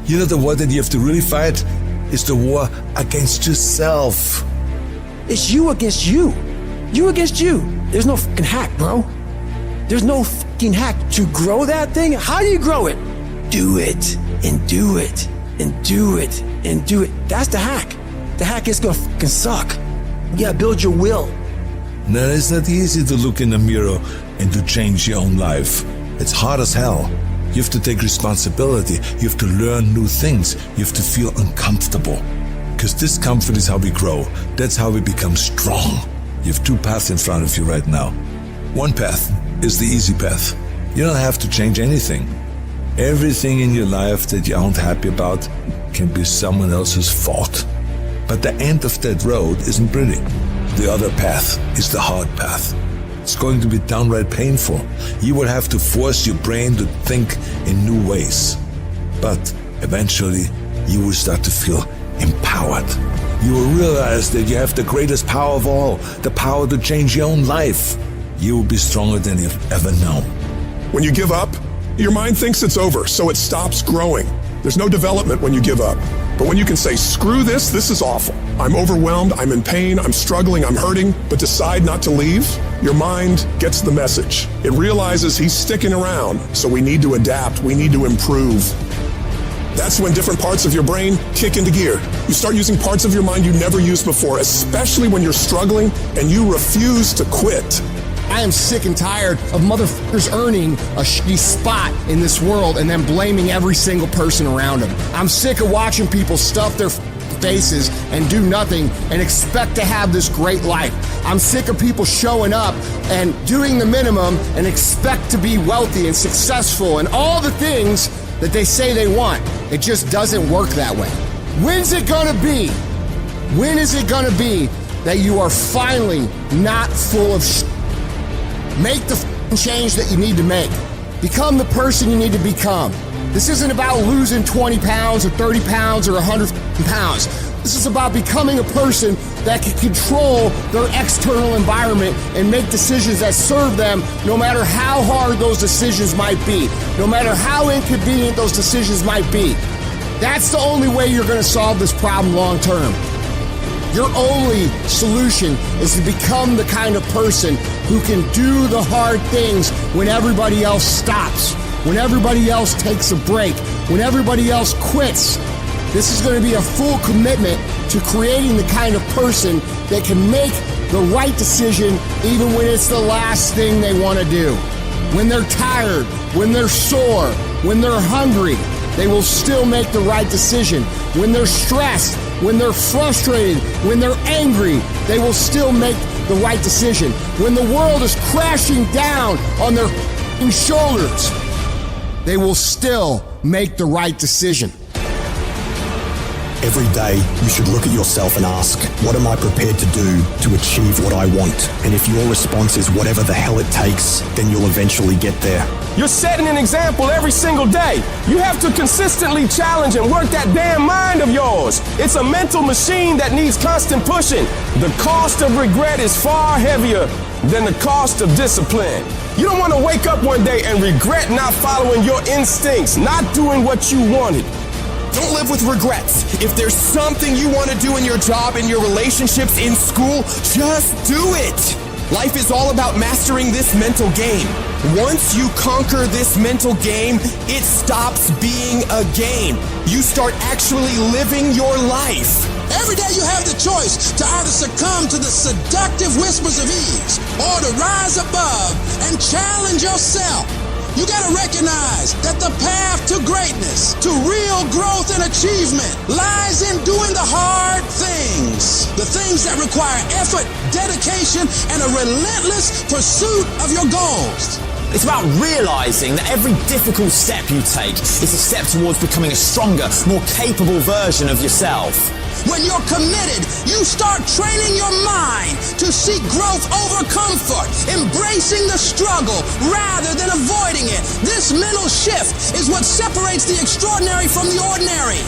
You know, the war that you have to really fight is the war against yourself. It's you against you. You against you. There's no fucking hack, bro. There's no fucking hack. To grow that thing, how do you grow it? Do it, and do it, and do it, and do it. That's the hack. The hack is gonna fucking suck. You gotta build your will. Now, it's not easy to look in the mirror and to change your own life. It's hard as hell. You have to take responsibility. You have to learn new things. You have to feel uncomfortable. Because discomfort is how we grow. That's how we become strong. You have two paths in front of you right now. One path is the easy path. You don't have to change anything. Everything in your life that you aren't happy about can be someone else's fault. But the end of that road isn't pretty. The other path is the hard path. It's going to be downright painful. You will have to force your brain to think in new ways. But eventually, you will start to feel empowered. You will realize that you have the greatest power of all, the power to change your own life. You will be stronger than you've ever known. When you give up, your mind thinks it's over, so it stops growing. There's no development when you give up. But when you can say, screw this is awful. I'm overwhelmed, I'm in pain, I'm struggling, I'm hurting, but decide not to leave, your mind gets the message. It realizes he's sticking around, so we need to adapt, we need to improve. That's when different parts of your brain kick into gear. You start using parts of your mind you never used before, especially when you're struggling and you refuse to quit. I am sick and tired of motherfuckers earning a shitty spot in this world and then blaming every single person around them. I'm sick of watching people stuff their faces and do nothing and expect to have this great life. I'm sick of people showing up and doing the minimum and expect to be wealthy and successful and all the things that they say they want. It just doesn't work that way. When's it gonna be? When is it gonna be that you are finally not full of shit? Make the change that you need to make. Become the person you need to become. This isn't about losing 20 pounds or 30 pounds or 100 pounds. This is about becoming a person that can control their external environment and make decisions that serve them no matter how hard those decisions might be, no matter how inconvenient those decisions might be. That's the only way you're going to solve this problem long term. Your only solution is to become the kind of person who can do the hard things when everybody else stops, when everybody else takes a break, when everybody else quits. This is going to be a full commitment to creating the kind of person that can make the right decision even when it's the last thing they want to do. When they're tired, when they're sore, when they're hungry, they will still make the right decision. When they're stressed, when they're frustrated, when they're angry, they will still make the right decision. When the world is crashing down on their shoulders, they will still make the right decision. Every day, you should look at yourself and ask, what am I prepared to do to achieve what I want? And if your response is whatever the hell it takes, then you'll eventually get there. You're setting an example every single day. You have to consistently challenge and work that damn mind of yours. It's a mental machine that needs constant pushing. The cost of regret is far heavier than the cost of discipline. You don't want to wake up one day and regret not following your instincts, not doing what you wanted. Don't live with regrets. If there's something you want to do in your job, in your relationships, in school, just do it. Life is all about mastering this mental game. Once you conquer this mental game, it stops being a game. You start actually living your life. Every day you have the choice to either succumb to the seductive whispers of ease or to rise above and challenge yourself. You gotta recognize that the path to greatness, to real growth and achievement, lies in doing the hard things. The things that require effort, dedication, and a relentless pursuit of your goals. It's about realizing that every difficult step you take is a step towards becoming a stronger, more capable version of yourself. When you're committed, you start training your mind to seek growth over comfort, embracing the struggle rather than avoiding it. This mental shift is what separates the extraordinary from the ordinary.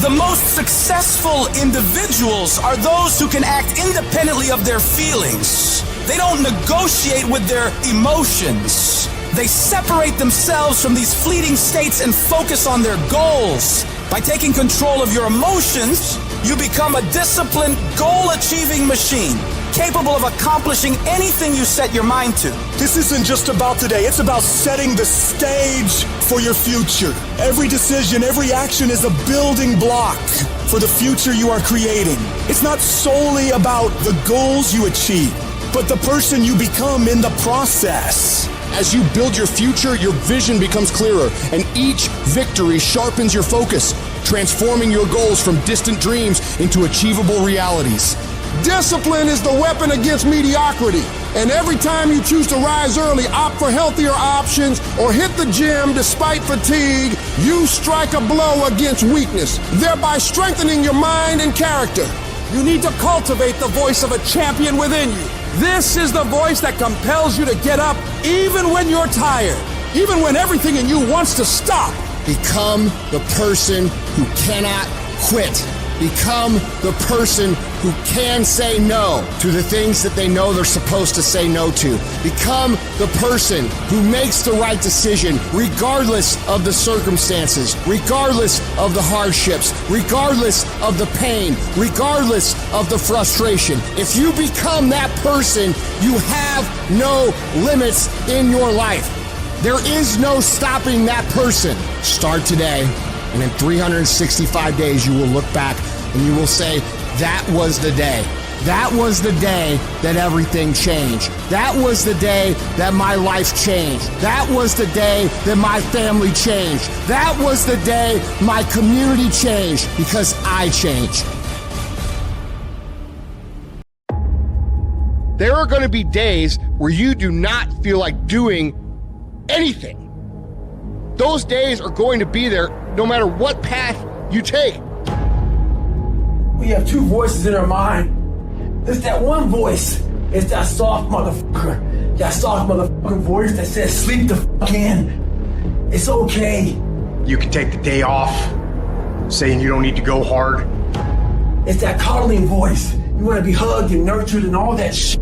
The most successful individuals are those who can act independently of their feelings. They don't negotiate with their emotions. They separate themselves from these fleeting states and focus on their goals. By taking control of your emotions, you become a disciplined, goal-achieving machine, capable of accomplishing anything you set your mind to. This isn't just about today, it's about setting the stage for your future. Every decision, every action is a building block for the future you are creating. It's not solely about the goals you achieve, but the person you become in the process. As you build your future, your vision becomes clearer, and each victory sharpens your focus, transforming your goals from distant dreams into achievable realities. Discipline is the weapon against mediocrity. And every time you choose to rise early, opt for healthier options, or hit the gym despite fatigue, you strike a blow against weakness, thereby strengthening your mind and character. You need to cultivate the voice of a champion within you. This is the voice that compels you to get up even when you're tired, even when everything in you wants to stop. Become the person who cannot quit. Become the person who can say no to the things that they know they're supposed to say no to. Become the person who makes the right decision regardless of the circumstances, regardless of the hardships, regardless of the pain, regardless of the frustration. If you become that person, you have no limits in your life. There is no stopping that person. Start today, and in 365 days, you will look back and you will say, that was the day. That was the day that everything changed. That was the day that my life changed. That was the day that my family changed. That was the day my community changed, because I changed. There are going to be days where you do not feel like doing anything. Those days are going to be there no matter what path you take. We have two voices in our mind. There's that one voice. It's that soft motherfucker. That soft motherfucking voice that says, sleep the fuck in. It's okay. You can take the day off, saying you don't need to go hard. It's that coddling voice. You want to be hugged and nurtured and all that shit.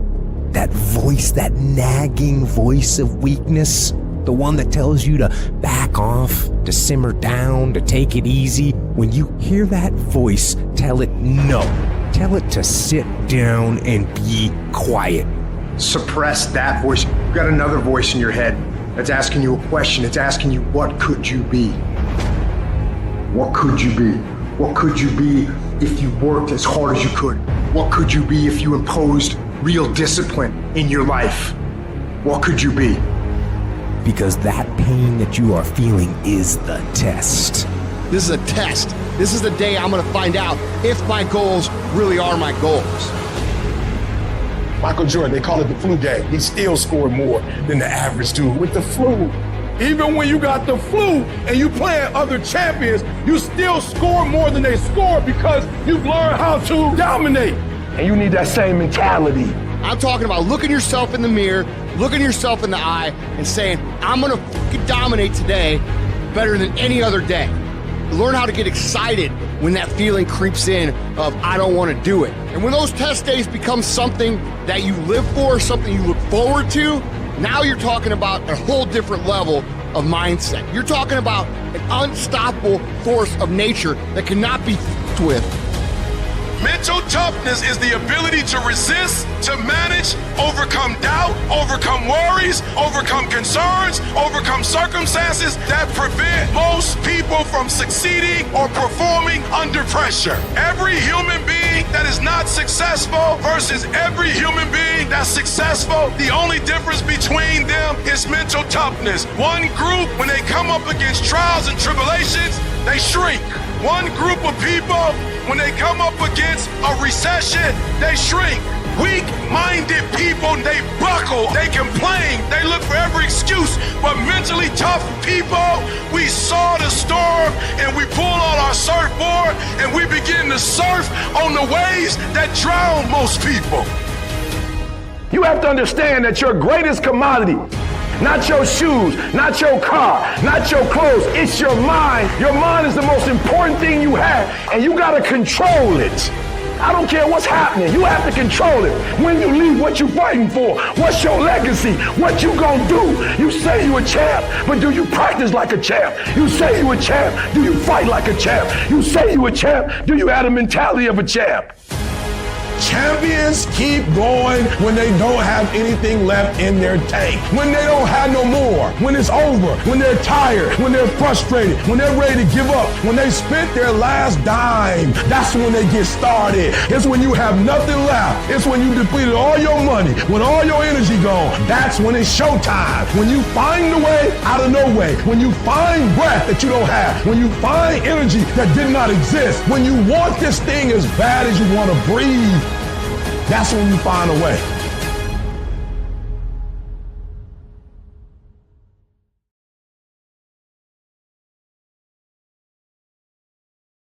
That voice, that nagging voice of weakness, the one that tells you to back off, to simmer down, to take it easy. When you hear that voice, tell it no. Tell it to sit down and be quiet. Suppress that voice. You've got another voice in your head that's asking you a question. It's asking you, what could you be? What could you be? What could you be if you worked as hard as you could? What could you be if you imposed real discipline in your life? What could you be? Because that pain that you are feeling is the test. This is a test. This is the day I'm going to find out if my goals really are my goals. Michael Jordan, they call it the flu game. He still scored more than the average dude with the flu. Even when you got the flu and you playing other champions, you still score more than they score because you've learned how to dominate. And you need that same mentality. I'm talking about looking yourself in the mirror, looking yourself in the eye, and saying, I'm going to fucking dominate today better than any other day. Learn how to get excited when that feeling creeps in of, I don't want to do it. And when those test days become something that you live for, something you look forward to, now you're talking about a whole different level of mindset. You're talking about an unstoppable force of nature that cannot be f***ed with. Mental toughness is the ability to resist, to manage, overcome doubt, overcome worries, overcome concerns, overcome circumstances that prevent most people from succeeding or performing under pressure. Every human being that is not successful versus every human being that's successful, the only difference between them is mental toughness. One group, when they come up against trials and tribulations, they shrink. One group of people, when they come up against a recession, they shrink. Weak-minded people, they buckle, they complain, they look for every excuse. But mentally tough people, we saw the storm and we pull on our surfboard and we begin to surf on the waves that drown most people. You have to understand that your greatest commodity, not your shoes, not your car, not your clothes, it's your mind. Your mind is the most important thing you have, and you gotta control it. I don't care what's happening. You have to control it. When you leave, what you fighting for? What's your legacy? What you gonna do? You say you a champ, but do you practice like a champ? You say you a champ, do you fight like a champ? You say you a champ, do you have the mentality of a champ? Champions keep going when they don't have anything left in their tank. When they don't have no more. When it's over. When they're tired. When they're frustrated. When they're ready to give up. When they spent their last dime. That's when they get started. It's when you have nothing left. It's when you depleted all your money. When all your energy gone. That's when it's showtime. When you find the way out of no way. When you find breath that you don't have. When you find energy that did not exist. When you want this thing as bad as you want to breathe. That's when you find a way.